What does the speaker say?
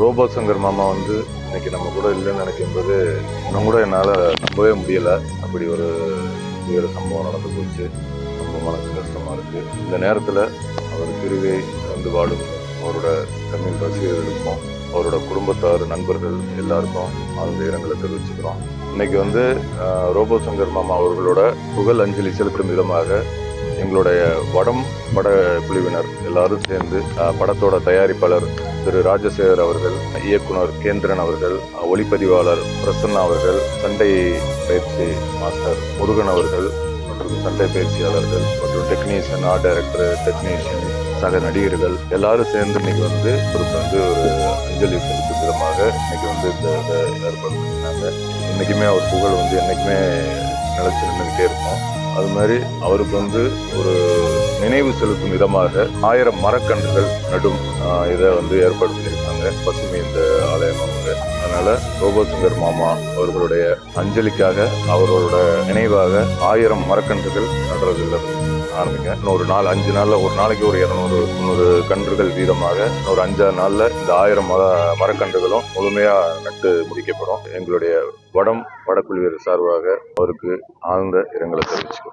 Robot Shankar மாமா வந்து இன்னைக்கு நம்ம கூட இல்லைன்னு நினைக்கும்போது இன்னும் கூட என்னால் நம்பவே முடியலை. அப்படி ஒரு துயர சம்பவம் நடந்து போச்சு. ரொம்ப மனசு கஷ்டமாக இருக்குது. இந்த நேரத்தில் அவர் பிரிவை வந்து வாடும் அவரோட தமிழ் ரசிகர்களுக்கும் அவரோட குடும்பத்தார் நண்பர்கள் எல்லாருக்கும் ஆழ்ந்த இரங்கலை தெரிவிச்சுக்கிறோம். இன்னைக்கு வந்து ரோபோ சங்கர் மாமா அவர்களோட புகழ் அஞ்சலி செலுத்தும் விதமாக எங்களுடைய வடம் பட குழுவினர் எல்லாரும் சேர்ந்து படத்தோட தயாரிப்பாளர் திரு ராஜசேகர் அவர்கள், இயக்குனர் கேந்திரன் அவர்கள், ஒளிப்பதிவாளர் பிரசன்னா அவர்கள், சண்டை பயிற்சி மாஸ்டர் முருகன் அவர்கள் மற்றும் சண்டை பயிற்சியாளர்கள் மற்றும் டெக்னீஷியன், ஆர்ட் டைரக்டர், டெக்னீஷியன், சக நடிகர்கள் எல்லாரும் சேர்ந்து இன்னைக்கு வந்து ஒரு அஞ்சலி செலுத்தும் விதமாக இன்னைக்கு வந்து இந்த ஏற்பாடு பண்ணியிருந்தாங்க. இன்னைக்குமே அவர் புகழ் வந்து என்னைக்குமே நிலைச்சு நின்றுகிட்டே இருக்கும். அது மாதிரி அவருக்கு வந்து ஒரு நினைவு செலுத்தும் விதமாக 1000 மரக்கன்றுகள் நடும் இதை வந்து ஏற்பாடு பண்ணியிருக்காங்க பசுமை இந்த ஆலயம் அவங்க. அதனால ரோபோ சங்கர் மாமா அவர்களுடைய அஞ்சலிக்காக அவர்களோட நினைவாக 1000 மரக்கன்றுகள் நடுறதுல ஆரம்பிங்க. இன்னொரு 5 நாள்ல ஒரு நாளைக்கு ஒரு 200 கன்றுகள் வீதமாக ஒரு 5-6 நாள்ல இந்த 1000 மரக்கன்றுகளும் முழுமையா நட்டு முடிக்கப்படும். எங்களுடைய வடக்குழுவினர் சார்பாக அவருக்கு ஆழ்ந்த இரங்கலை தெரிவிச்சுக்கிறோம்.